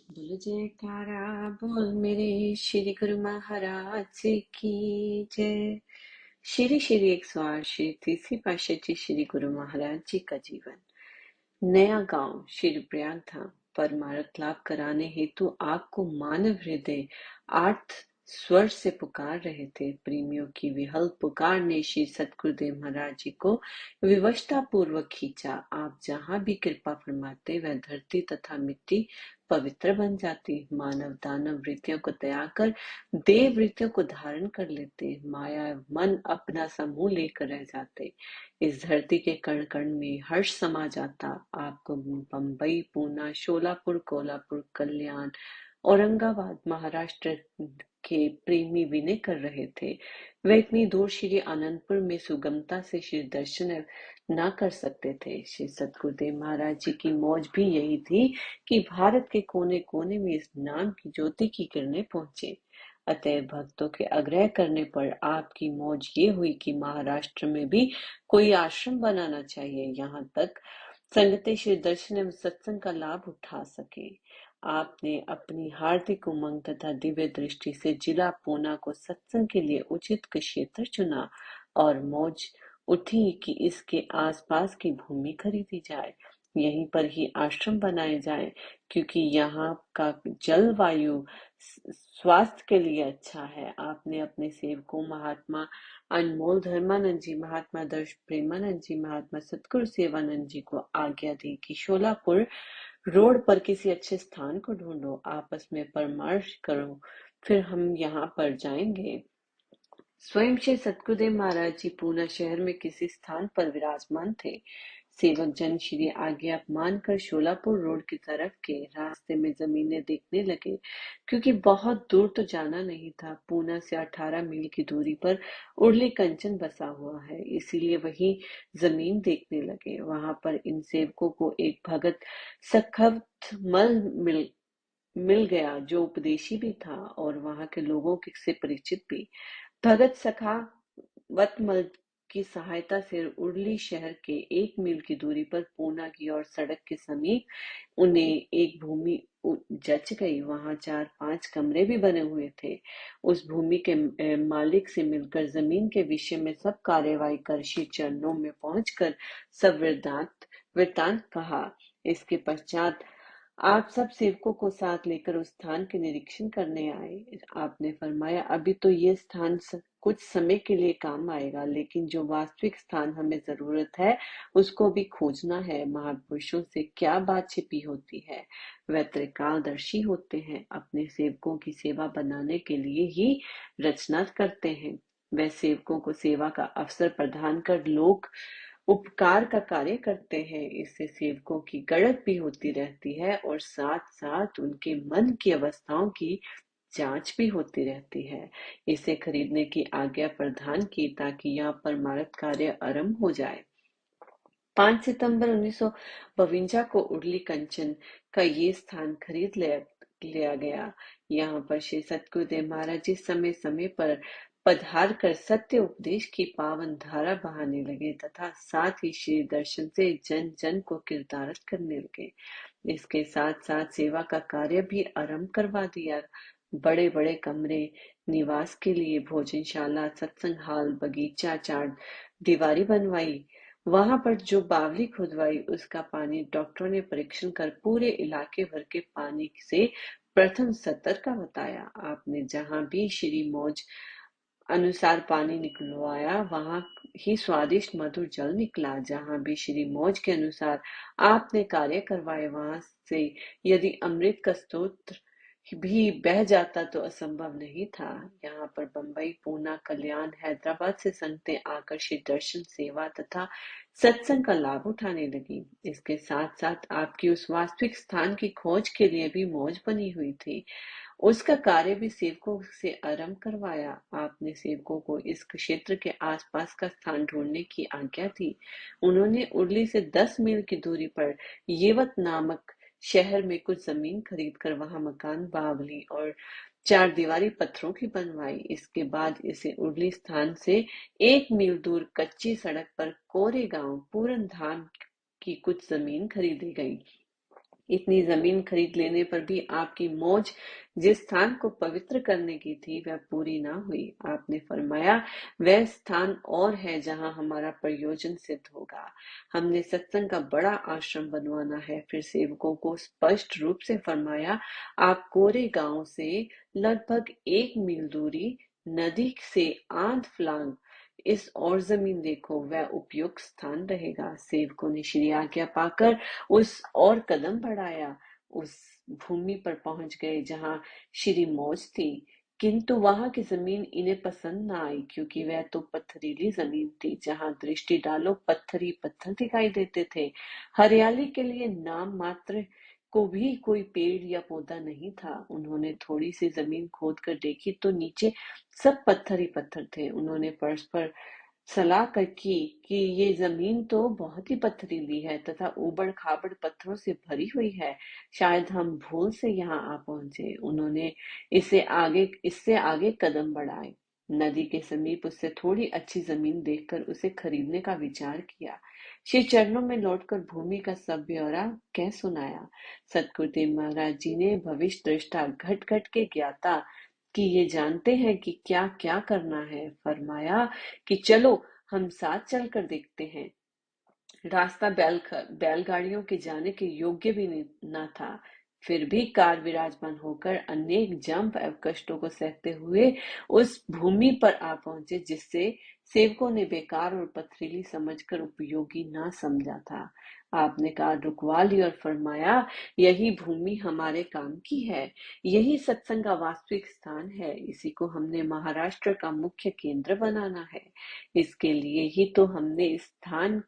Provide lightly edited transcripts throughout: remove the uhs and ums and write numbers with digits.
बोलो जयकारा बोल मेरे श्री गुरु महाराज की जय। श्री श्री 108 श्री तीसरी पातशाही जी श्री गुरु महाराज जी का जीवन। नया गांव श्री प्रयाग धाम परमार्थ लाभ कराने हेतु आपको मानव हृदय आर्त स्वर से पुकार रहे थे। प्रेमियों की विहल पुकार ने श्री सतगुरुदेव महाराज जी को विवशता पूर्वक खींचा। आप जहां भी कृपा फरमाते वह धरती तथा मिट्टी पवित्र बन जाती। मानव दानव वृत्तियों को त्याग कर देव वृत्तियों को धारण कर लेते। माया मन अपना समूह लेकर रह जाते। इस धरती के कण कण में हर्ष समा जाता। आपको बम्बई पूना शोलापुर कोल्हापुर कल्याण औरंगाबाद महाराष्ट्र के प्रेमी विनय कर रहे थे। वे इतनी दूर श्री आनंदपुर में सुगमता से श्री दर्शन ना कर सकते थे। श्री सतगुरुदेव महाराज जी की मौज भी यही थी कि भारत के कोने कोने में इस नाम की ज्योति की किरणें पहुंचे। अतः भक्तों के आग्रह करने पर आपकी मौज ये हुई कि महाराष्ट्र में भी कोई आश्रम बनाना चाहिए, यहाँ तक संगते श्री दर्शन एवं सत्संग का लाभ उठा सके। आपने अपनी हार्दिक उमंग तथा दिव्य दृष्टि से जिला पूना को सत्संग के लिए उचित क्षेत्र चुना और मौज उठी कि इसके आसपास की भूमि खरीदी जाए, यहीं पर ही आश्रम बनाए जाए, क्योंकि यहाँ का जलवायु स्वास्थ्य के लिए अच्छा है। आपने अपने सेवकों महात्मा अनमोल धर्मानंद जी, महात्मा दर्श प्रेमानंद जी, महात्मा सतगुरु सेवानंद जी को आज्ञा दी कि शोलापुर रोड पर किसी अच्छे स्थान को ढूंढो, आपस में परामर्श करो, फिर हम यहाँ पर जाएंगे। स्वयं श्री सतगुरुदेव महाराज जी पूना शहर में किसी स्थान पर विराजमान थे। सेवक जन श्री आज्ञा मानकर शोलापुर रोड की तरफ के रास्ते में जमीनें देखने लगे, क्योंकि बहुत दूर तो जाना नहीं था। पूना से 18 मील की दूरी पर उर्ली कंचन बसा हुआ है, इसीलिए वही जमीन देखने लगे। वहां पर इन सेवकों को एक भगत सखवत मल मिल गया, जो उपदेशी भी था और वहां के लोगों से परिचित भी। भगत सखावतमल की सहायता से उर्ली शहर के 1 मील की दूरी पर पूना की ओर सड़क के समीप उन्हें एक भूमि जच गई। वहां 4-5 कमरे भी बने हुए थे। उस भूमि के मालिक से मिलकर जमीन के विषय में सब कार्यवाही कर श्री चरणों में पहुंचकर सब वृतांत कहा। इसके पश्चात आप सब सेवकों को साथ लेकर उस स्थान के निरीक्षण करने आए। आपने फरमाया, अभी तो ये स्थान कुछ समय के लिए काम आएगा, लेकिन जो वास्तविक स्थान हमें जरूरत है उसको भी खोजना है। महापुरुषों से क्या बात छिपी होती है, वह त्रिकालदर्शी होते हैं, अपने सेवकों की सेवा बनाने के लिए ही रचना करते हैं। वह सेवकों को सेवा का अवसर प्रदान कर लोक उपकार का कार्य करते हैं। इससे सेवकों की गढ़त भी होती रहती है और साथ साथ उनके मन की अवस्थाओं की जांच भी होती रहती है। इसे खरीदने की आज्ञा प्रदान की ताकि यहाँ पर मारक कार्य आरंभ हो जाए। 5 सितंबर 1952 को उर्ली कंचन का ये स्थान खरीद लिया गया। यहाँ पर श्री सतगुरुदेव महाराज जी समय समय पर पधार कर सत्य उपदेश की पावन धारा बहाने लगे तथा साथ ही श्री दर्शन से जन जन को किरदारत करने लगे। इसके साथ साथ सेवा का कार्य भी आरंभ करवा दिया। बड़े बड़े कमरे, निवास के लिए भोजनशाला, सत्संग हाल, बगीचा, 4 दीवारी बनवाई। वहां पर जो बावली खुदवाई उसका पानी डॉक्टरों ने परीक्षण कर पूरे इलाके भर के पानी से प्रथम स्तर का बताया। आपने जहां भी श्री मौज अनुसार पानी निकलवाया, वहां ही स्वादिष्ट मधुर जल निकला। जहां भी श्री मौज के अनुसार आपने कार्य करवाए, वहां से यदि अमृत का स्रोत भी बह जाता तो असंभव नहीं था। यहाँ पर बंबई पूना कल्याण हैदराबाद से संगतें आकर श्री दर्शन सेवा तथा सत्संग का लाभ उठाने लगी। इसके साथ साथ आपकी उस वास्तविक स्थान की खोज के लिए भी मौज बनी हुई थी। उसका कार्य भी सेवकों से आरंभ करवाया। आपने सेवकों को इस क्षेत्र के आसपास का स्थान ढूंढने की आज्ञा दी। उन्होंने उर्ली से 10 मील की दूरी पर येवत नामक शहर में कुछ जमीन खरीदकर वहां मकान, बावली और 4 दीवारी पत्थरों की बनवाई। इसके बाद इसे उर्ली स्थान से 1 मील दूर कच्ची सड़क पर कोरेगांव पूरन धाम की कुछ जमीन खरीदी गई। इतनी जमीन खरीद लेने पर भी आपकी मौज जिस स्थान को पवित्र करने की थी वह पूरी ना हुई। आपने फरमाया, वह स्थान और है जहां हमारा प्रयोजन सिद्ध होगा। हमने सत्संग का बड़ा आश्रम बनवाना है। फिर सेवकों को स्पष्ट रूप से फरमाया, आप कोरे गांव से लगभग 1 मील दूरी नदी से आध फ्लांग इस और जमीन देखो, वह उपयुक्त स्थान रहेगा। सेवकों ने श्री आज्ञा पाकर उस और कदम बढ़ाया, उस भूमि पर पहुंच गए जहां श्री मौज थी। किंतु वहां की जमीन इन्हें पसंद न आई, क्योंकि वह तो पथरीली जमीन थी। जहां दृष्टि डालो पत्थर ही पत्थर दिखाई देते थे। हरियाली के लिए नाम मात्र को भी कोई पेड़ या पौधा नहीं था। उन्होंने थोड़ी सी जमीन खोद कर देखी तो नीचे सब पत्थर ही पत्थर थे। उन्होंने परस्पर सलाह की कि ये जमीन तो बहुत ही पथरीली है तथा ऊबड़ खाबड़ पत्थरों से भरी हुई है। शायद हम भूल से यहाँ आ पहुंचे। उन्होंने इससे आगे कदम बढ़ाए। नदी के समीप उससे थोड़ी अच्छी जमीन देखकर उसे खरीदने का विचार किया। श्री चरणों में लौटकर भूमि का सब ब्यौरा कह सुनाया। सतगुरुदेव महाराज जी ने भविष्य दृष्टा घट घट के ज्ञाता कि ये जानते हैं कि क्या क्या करना है, फरमाया कि चलो हम साथ चलकर देखते हैं। रास्ता बैलगाड़ियों के जाने के योग्य भी न था। फिर भी कार विराजमान होकर अनेक जंप एवं कष्टों को सहते हुए उस भूमि पर आ पहुंचे जिससे सेवकों ने बेकार और पथरीली समझकर उपयोगी न समझा था। आपने कार रुकवा ली और फरमाया, यही भूमि हमारे काम की है। यही सत्संग का वास्तविक स्थान है। इसी को हमने महाराष्ट्र का मुख्य केंद्र बनाना है। इसके लिए ही तो हमने इस स्थान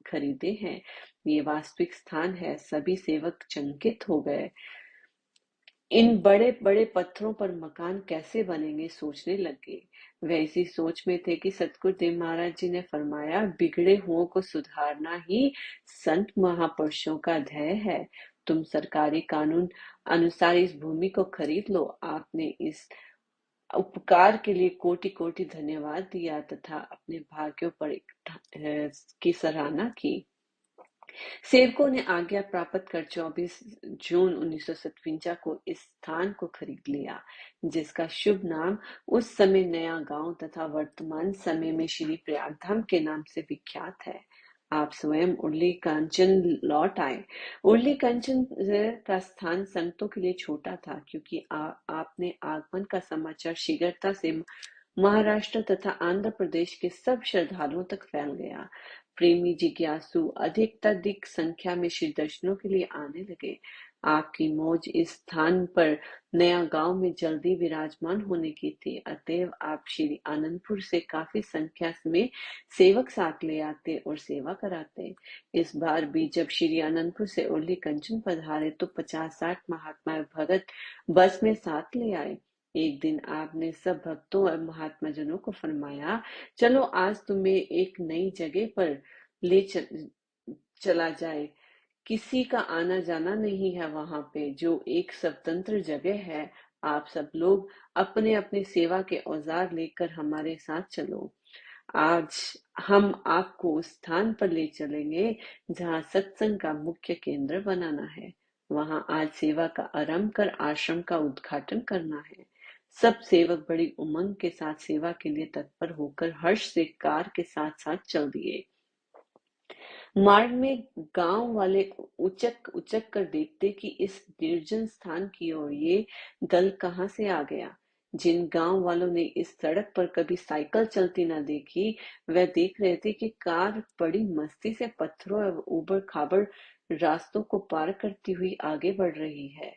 खरीदे हैं। ये वास्तविक स्थान है। सभी सेवक चकित हो गए। इन बड़े बड़े पत्थरों पर मकान कैसे बनेंगे सोचने लगे। वे इसी सोच में थे कि सतगुरुदेव महाराज जी ने फरमाया, बिगड़े हुओं को सुधारना ही संत महापुरुषों का ध्येय है। तुम सरकारी कानून अनुसार इस भूमि को खरीद लो। आपने इस उपकार के लिए कोटि कोटि धन्यवाद दिया तथा अपने भाग्यों पर की सराहना की। सेवकों ने आज्ञा प्राप्त कर 24 जून 1957 को इस स्थान को खरीद लिया, जिसका शुभ नाम उस समय नया गांव तथा वर्तमान समय में श्री प्रयागधाम के नाम से विख्यात है। आप स्वयं उर्ली कांचन लौट आए। उर्ली कांचन का स्थान संतों के लिए छोटा था, क्योंकि आपने आगमन का समाचार शीघ्रता से महाराष्ट्र तथा आंध्र प्रदेश के सब श्रद्धालुओं तक फैल गया। प्रेमी जिज्ञासु अधिकाधिक संख्या में श्री दर्शनों के लिए आने लगे। आपकी मौज इस स्थान पर नया गांव में जल्दी विराजमान होने की थी। अतएव आप श्री आनंदपुर से काफी संख्या में सेवक साथ ले आते और सेवा कराते। इस बार भी जब श्री आनंदपुर से उर्ली कंचन पधारे तो 50-60 महात्मा भगत बस में साथ ले आए। एक दिन आपने सब भक्तों और महात्मा जनों को फरमाया, चलो आज तुम्हें एक नई जगह पर ले चला जाए। किसी का आना जाना नहीं है वहां पे, जो एक स्वतंत्र जगह है। आप सब लोग अपने अपने सेवा के औजार लेकर हमारे साथ चलो। आज हम आपको उस स्थान पर ले चलेंगे जहां सत्संग का मुख्य केंद्र बनाना है। वहां आज सेवा का आरंभ कर आश्रम का उद्घाटन करना है। सब सेवक बड़ी उमंग के साथ सेवा के लिए तत्पर होकर हर्ष से कार के साथ साथ चल दिए। मार्ग में गांव वाले उचक उचक कर देखते कि इस निर्जन स्थान की ओर ये दल कहाँ से आ गया। जिन गांव वालों ने इस सड़क पर कभी साइकिल चलती न देखी, वह देख रहे थे कि कार बड़ी मस्ती से पत्थरों एवं ऊबड़ खाबड़ रास्तों को पार करती हुई आगे बढ़ रही है।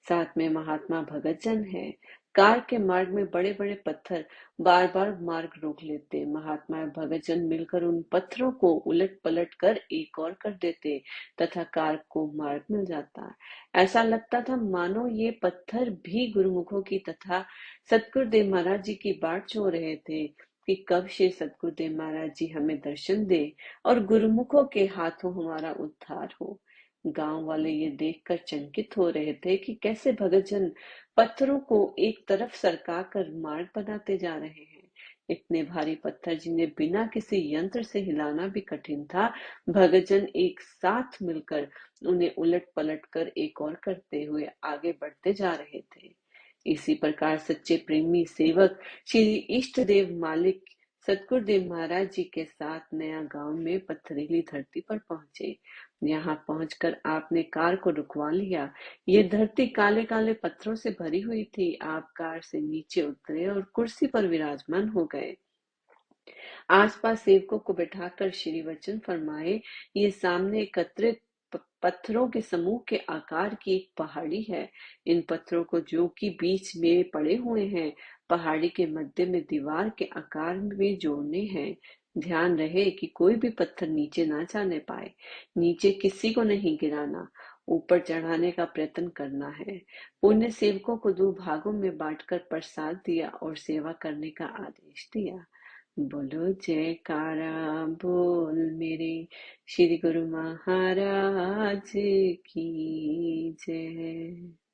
साथ में महात्मा भगत जन है। कार के मार्ग में बड़े बड़े पत्थर बार बार मार्ग रोक लेते। महात्मा भगत जन मिलकर उन पत्थरों को उलट पलट कर एक और कर देते तथा कार को मार्ग मिल जाता। ऐसा लगता था मानो ये पत्थर भी गुरुमुखों की तथा सतगुरुदेव महाराज जी की बाट जोह रहे थे कि कब श्री सतगुरुदेव महाराज जी हमें दर्शन दे और गुरुमुखों के हाथों हमारा उद्धार हो। गांव वाले ये देखकर चकित हो रहे थे कि कैसे भगत जन पत्थरों को एक तरफ सरका कर मार्ग बनाते जा रहे हैं। इतने भारी पत्थर जिन्हें बिना किसी यंत्र से हिलाना भी कठिन था, भगतजन एक साथ मिलकर उन्हें उलट पलट कर एक और करते हुए आगे बढ़ते जा रहे थे। इसी प्रकार सच्चे प्रेमी सेवक श्री इष्ट देव मालिक सतगुरुदेव महाराज जी के साथ नया गांव में पथरीली धरती पर पहुंचे। यहाँ पहुंचकर आपने कार को रुकवा लिया। ये धरती काले काले पत्थरों से भरी हुई थी। आप कार से नीचे उतरे और कुर्सी पर विराजमान हो गए। आसपास सेवकों को बैठाकर श्री वचन फरमाए, ये सामने एकत्रित पत्थरों के समूह के आकार की एक पहाड़ी है। इन पत्थरों को जो कि बीच में पड़े हुए हैं, पहाड़ी के मध्य में दीवार के आकार में जोड़ने हैं। ध्यान रहे कि कोई भी पत्थर नीचे ना जाने पाए। नीचे किसी को नहीं गिराना, ऊपर चढ़ाने का प्रयत्न करना है। पुण्य सेवकों को दो भागों में बांटकर प्रसाद दिया और सेवा करने का आदेश दिया। बोलो जयकारा बोल मेरे श्री गुरु महाराज की जय।